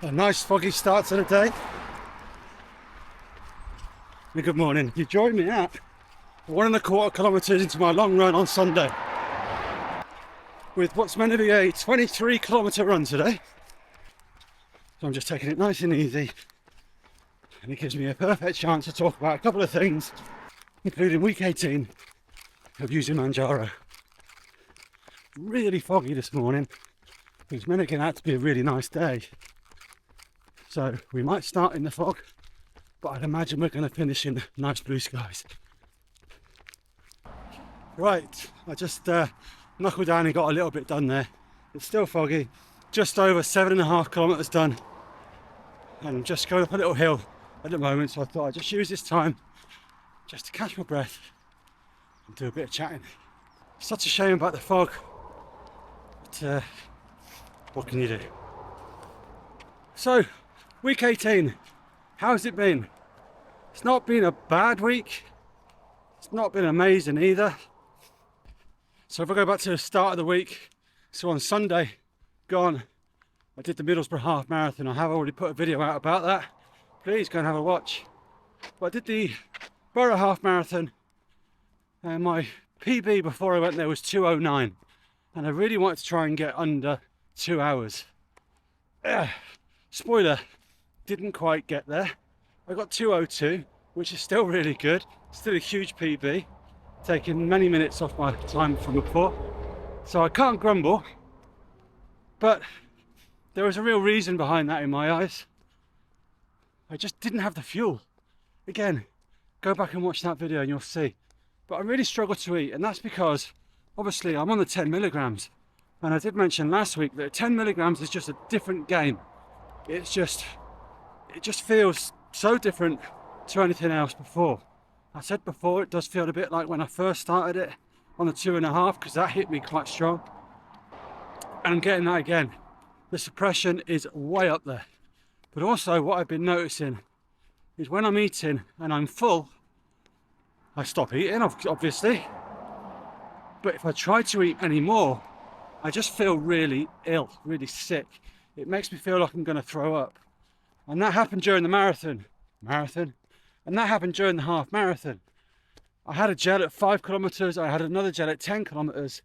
A nice foggy start to the day. Good morning. You joined me at 1.25 kilometres into my long run on Sunday, with what's meant to be a 23-kilometre run today. So I'm just taking it nice and easy, and it gives me a perfect chance to talk about a couple of things, including week 18 of using Manjaro. Really foggy this morning. It's meant to get out to be a really nice day. So we might start in the fog, but I'd imagine we're going to finish in nice blue skies. Right, I just knuckled down and got a little bit done there. It's still foggy, just over 7.5 kilometres done. And I'm just going up a little hill at the moment, so I thought I'd just use this time just to catch my breath and do a bit of chatting. Such a shame about the fog, but what can you do? So, week 18, how's it been? It's not been a bad week. It's not been amazing either. So if I go back to the start of the week, so on Sunday, gone, I did the Middlesbrough half marathon. I have already put a video out about that. Please go and have a watch. But I did the Borough half marathon, and my PB before I went there was 2:09, and I really wanted to try and get under 2 hours. Spoiler, didn't quite get there. I got 2:02, which is still really good. Still a huge PB, taking many minutes off my time from before. So I can't grumble, but there was a real reason behind that in my eyes. I just didn't have the fuel. Again, go back and watch that video and you'll see. But I really struggled to eat, and that's because obviously I'm on the 10 milligrams. And I did mention last week that 10 milligrams is just a different game. It just feels so different to anything else before. I said before, it does feel a bit like when I first started it on the 2.5, because that hit me quite strong. And I'm getting that again. The suppression is way up there. But also what I've been noticing is when I'm eating and I'm full, I stop eating, obviously. But if I try to eat any more, I just feel really ill, really sick. It makes me feel like I'm going to throw up. And that happened during the marathon, and that happened during the half marathon. I had a gel at 5 kilometres, I had another gel at 10 kilometres,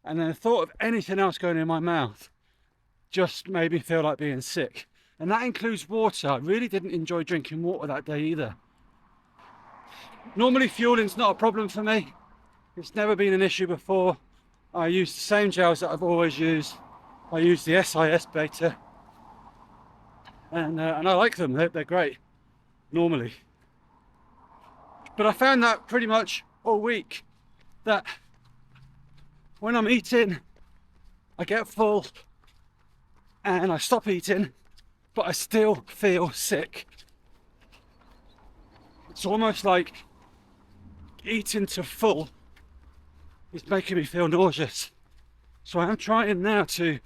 and then the thought of anything else going in my mouth just made me feel like being sick. And that includes water. I really didn't enjoy drinking water that day either. Normally fueling's not a problem for me. It's never been an issue before. I use the same gels that I've always used. I use the SIS beta, and I like them. They're great normally. But I found that pretty much all week, that when I'm eating, I get full and I stop eating, but I still feel sick. It's almost like eating to full is making me feel nauseous. So I'm trying now to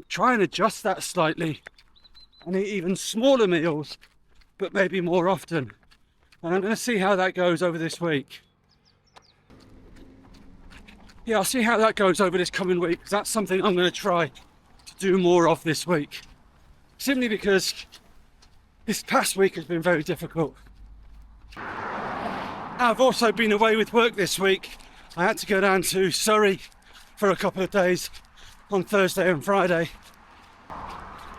try and adjust that slightly and eat even smaller meals, but maybe more often. And I'm going to see how that goes over this week. Yeah, I'll see how that goes over this coming week, because that's something I'm going to try to do more of this week. Simply because this past week has been very difficult. I've also been away with work this week. I had to go down to Surrey for a couple of days on Thursday and Friday.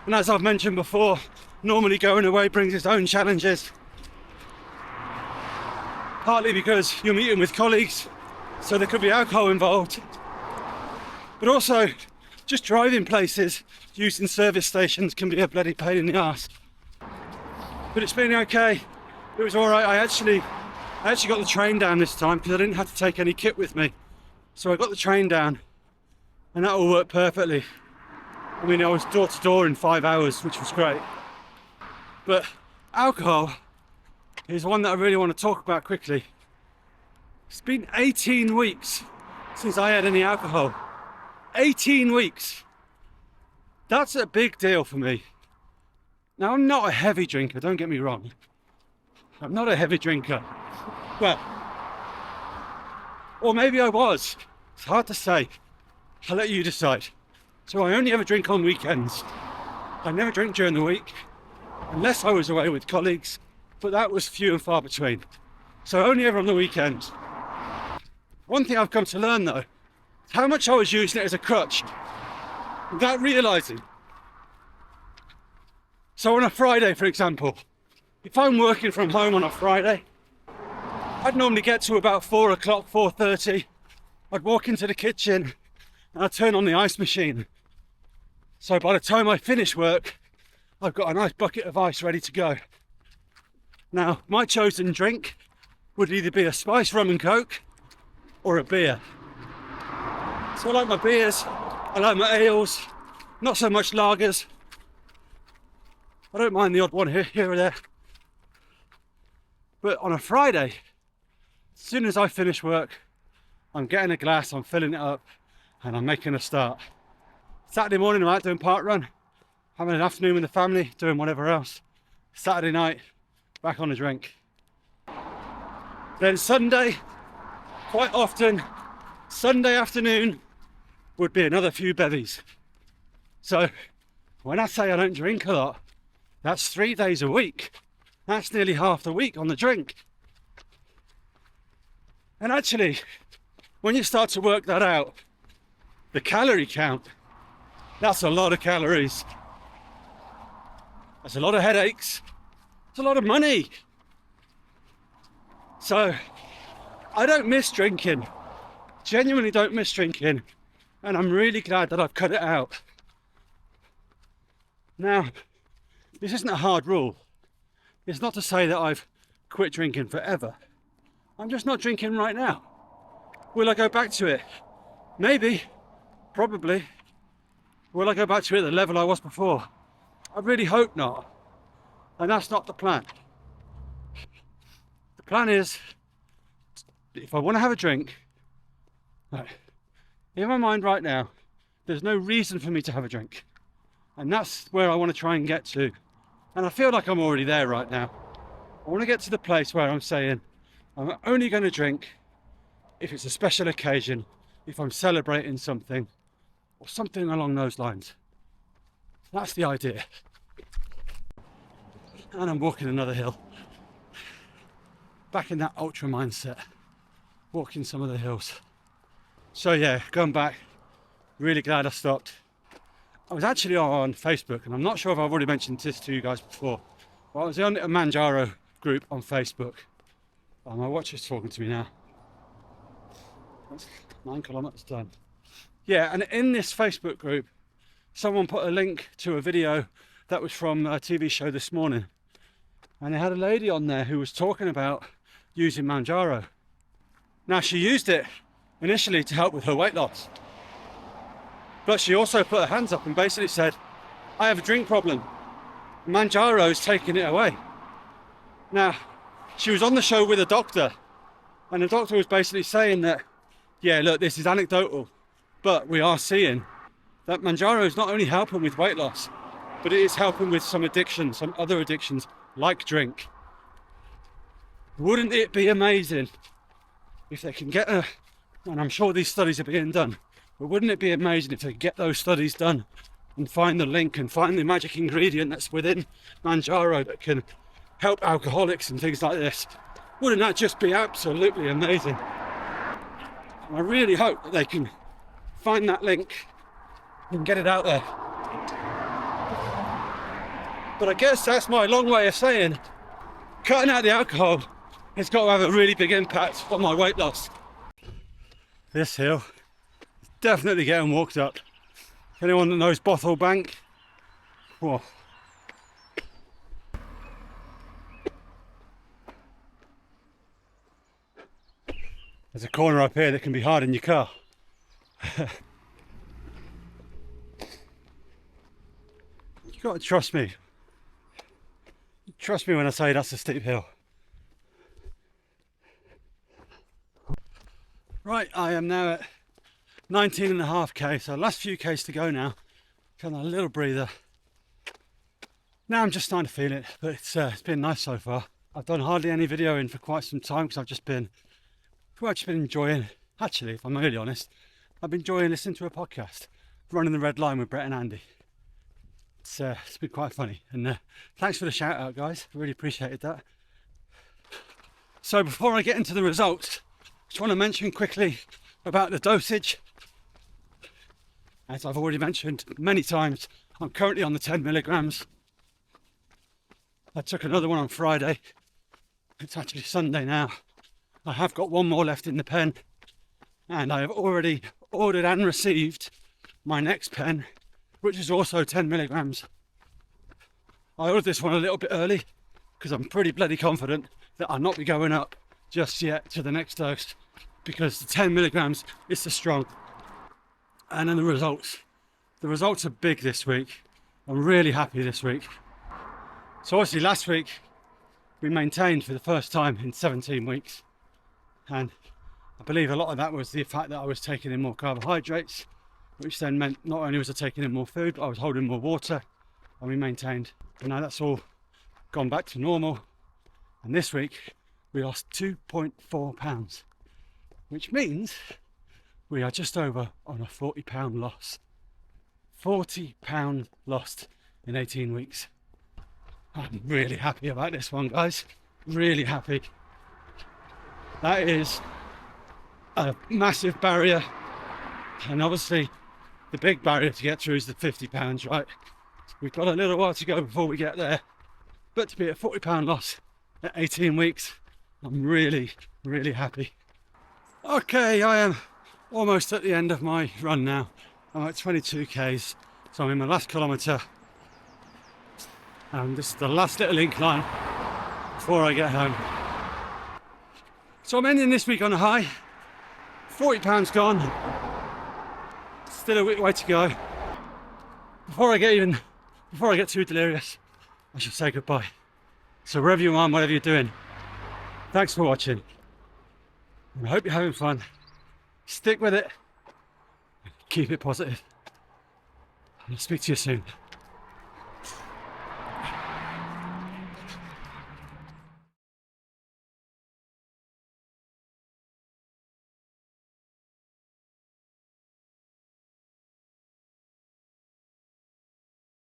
And as I've mentioned before, normally going away brings its own challenges. Partly because you're meeting with colleagues, so there could be alcohol involved. But also, just driving places using service stations can be a bloody pain in the arse. But it's been okay. It was alright. I actually got the train down this time because I didn't have to take any kit with me. So I got the train down, and that all worked perfectly. I mean, I was door to door in 5 hours, which was great. But alcohol is one that I really want to talk about quickly. It's been 18 weeks since I had any alcohol. 18 weeks. That's a big deal for me. Now, I'm not a heavy drinker, don't get me wrong. I'm not a heavy drinker. Well, or maybe I was. It's hard to say. I'll let you decide. So I only ever drink on weekends. I never drink during the week, unless I was away with colleagues, but that was few and far between. So only ever on the weekends. One thing I've come to learn though, is how much I was using it as a crutch, without realising. So on a Friday, for example, if I'm working from home on a Friday, I'd normally get to about 4 o'clock, 4:30. I'd walk into the kitchen and I'd turn on the ice machine. So by the time I finish work, I've got a nice bucket of ice ready to go. Now, my chosen drink would either be a spiced rum and coke or a beer. So I like my beers, I like my ales, not so much lagers. I don't mind the odd one here or there. But on a Friday, as soon as I finish work, I'm getting a glass, I'm filling it up, and I'm making a start. Saturday morning, I'm out doing park run, having an afternoon with the family, doing whatever else. Saturday night, back on a drink. Then Sunday, quite often, Sunday afternoon would be another few bevies. So when I say I don't drink a lot, that's 3 days a week. That's nearly half the week on the drink. And actually, when you start to work that out, the calorie count, that's a lot of calories. That's a lot of headaches. It's a lot of money. So I don't miss drinking. Genuinely don't miss drinking. And I'm really glad that I've cut it out. Now, this isn't a hard rule. It's not to say that I've quit drinking forever. I'm just not drinking right now. Will I go back to it? Maybe, probably. Will I go back to it at the level I was before? I really hope not. And that's not the plan. The plan is, if I want to have a drink, right, in my mind right now, there's no reason for me to have a drink. And that's where I want to try and get to. And I feel like I'm already there right now. I want to get to the place where I'm saying, I'm only going to drink if it's a special occasion, if I'm celebrating something, or something along those lines. That's the idea. And I'm walking another hill. Back in that ultra mindset. Walking some of the hills. So yeah, going back, really glad I stopped. I was actually on Facebook, and I'm not sure if I've already mentioned this to you guys before, but I was on a Manjaro group on Facebook. Oh, my watch is talking to me now. That's 9 kilometers done. Yeah, and in this Facebook group, someone put a link to a video that was from a TV show this morning. And they had a lady on there who was talking about using Manjaro. Now, she used it initially to help with her weight loss. But she also put her hands up and basically said, I have a drink problem. Manjaro's taking it away. Now, she was on the show with a doctor, and the doctor was basically saying that, yeah, look, this is anecdotal, but we are seeing that Manjaro is not only helping with weight loss, but it is helping with some addictions, some other addictions, like drink. Wouldn't it be amazing if they can get and I'm sure these studies are being done, but wouldn't it be amazing if they could get those studies done and find the link and find the magic ingredient that's within Manjaro that can help alcoholics and things like this? Wouldn't that just be absolutely amazing? And I really hope that they can find that link and get it out there. But I guess that's my long way of saying cutting out the alcohol has got to have a really big impact on my weight loss. This hill is definitely getting walked up. Anyone that knows Bothell Bank? Whoa. There's a corner up here that can be hard in your car. You got to trust me. Trust me when I say that's a steep hill. Right, I am now at 19.5k, so last few k's to go now. Kind of a little breather. Now I'm just starting to feel it, but it's been nice so far. I've done hardly any videoing for quite some time because I've just been enjoying, actually, if I'm really honest, I've been enjoying listening to a podcast, Running the Red Line with Brett and Andy. It's been quite funny. And thanks for the shout out, guys. Really appreciated that. So before I get into the results, I just want to mention quickly about the dosage. As I've already mentioned many times, I'm currently on the 10 milligrams. I took another one on Friday. It's actually Sunday now. I have got one more left in the pen, and I have already ordered and received my next pen, which is also 10 milligrams. I ordered this one a little bit early because I'm pretty bloody confident that I'll not be going up just yet to the next dose, because the 10 milligrams is too strong. And then the results are big this week. I'm really happy this week. So obviously last week we maintained for the first time in 17 weeks, and I believe a lot of that was the fact that I was taking in more carbohydrates, which then meant not only was I taking in more food, but I was holding more water, and we maintained. And now that's all gone back to normal. And this week we lost 2.4 pounds, which means we are just over on a 40 pound loss. 40 pound lost in 18 weeks. I'm really happy about this one, guys. Really happy. That is a massive barrier, and obviously the big barrier to get through is the 50 pounds, right? We've got a little while to go before we get there, but to be at 40 pound loss at 18 weeks, I'm really, really happy. Okay, I am almost at the end of my run now. I'm at 22 k's, so I'm in my last kilometre, and this is the last little incline before I get home. So I'm ending this week on a high. 40 pounds gone, still a way to go. Before I get too delirious, I should say goodbye. So wherever you are, whatever you're doing, thanks for watching. I hope you're having fun. Stick with it, keep it positive. I'll speak to you soon.